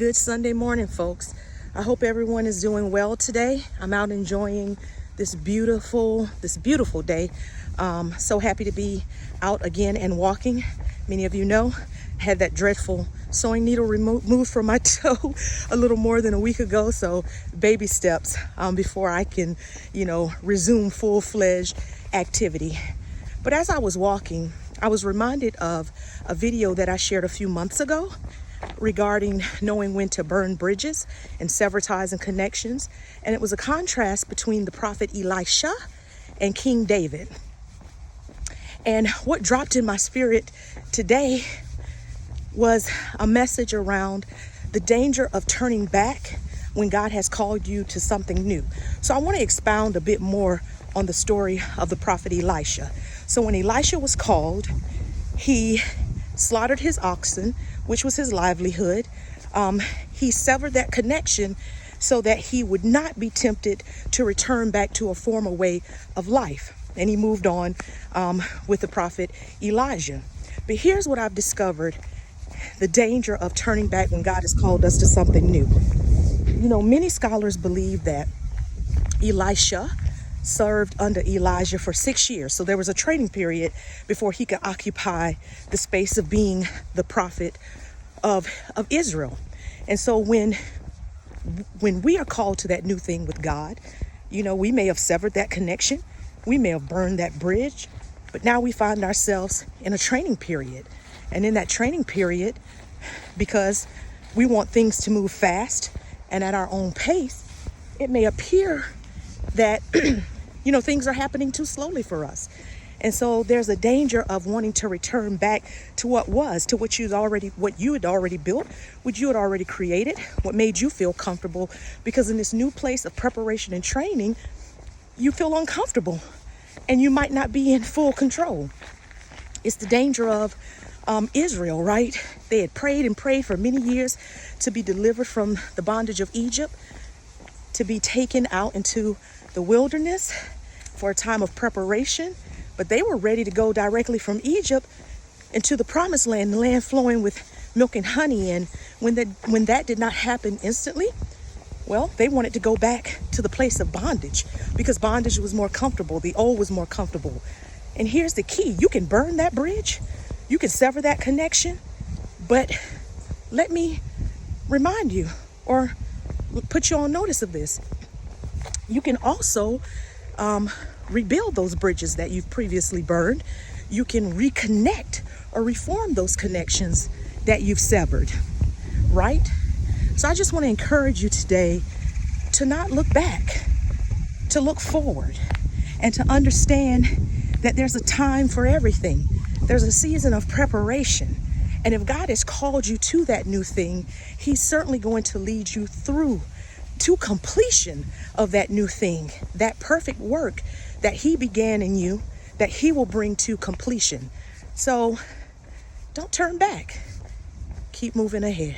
Good Sunday morning, folks. I hope everyone is doing well today. I'm out enjoying this beautiful day. So happy to be out again and walking. Many of you know I had that dreadful sewing needle removed from my toe a little more than a week ago. So baby steps before I can, resume full-fledged activity. But as I was walking, I was reminded of a video that I shared a few months ago regarding knowing when to burn bridges and sever ties and connections. And it was a contrast between the prophet Elisha and King David. And what dropped in my spirit today was a message around the danger of turning back when God has called you to something new. So I want to expound a bit more on the story of the prophet Elisha. So when Elisha was called, he slaughtered his oxen, which was his livelihood. He severed that connection so that he would not be tempted to return back to a former way of life. And he moved on with the prophet Elijah. But here's what I've discovered: the danger of turning back when God has called us to something new. Many scholars believe that Elisha served under Elijah for 6 years. So there was a training period before he could occupy the space of being the prophet of Israel. And so when we are called to that new thing with God, we may have severed that connection. We may have burned that bridge, but now we find ourselves in a training period. And in that training period, because we want things to move fast and at our own pace, it may appear that, things are happening too slowly for us. And so there's a danger of wanting to return back to what you had already built, what you had already created, what made you feel comfortable, because in this new place of preparation and training, you feel uncomfortable and you might not be in full control. It's the danger of Israel, right? They had prayed and prayed for many years to be delivered from the bondage of Egypt, to be taken out into the wilderness for a time of preparation. But they were ready to go directly from Egypt into the promised land, the land flowing with milk and honey. And when that did not happen instantly, well, they wanted to go back to the place of bondage because bondage was more comfortable. The old was more comfortable. And here's the key: you can burn that bridge, you can sever that connection, but let me remind you or put you on notice of this. You can also rebuild those bridges that you've previously burned. You can reconnect or reform those connections that you've severed, right? So I just want to encourage you today to not look back, to look forward, and to understand that there's a time for everything. There's a season of preparation. And if God has called you to that new thing, He's certainly going to lead you through to completion of that new thing, that perfect work that He began in you, that He will bring to completion. So don't turn back. Keep moving ahead.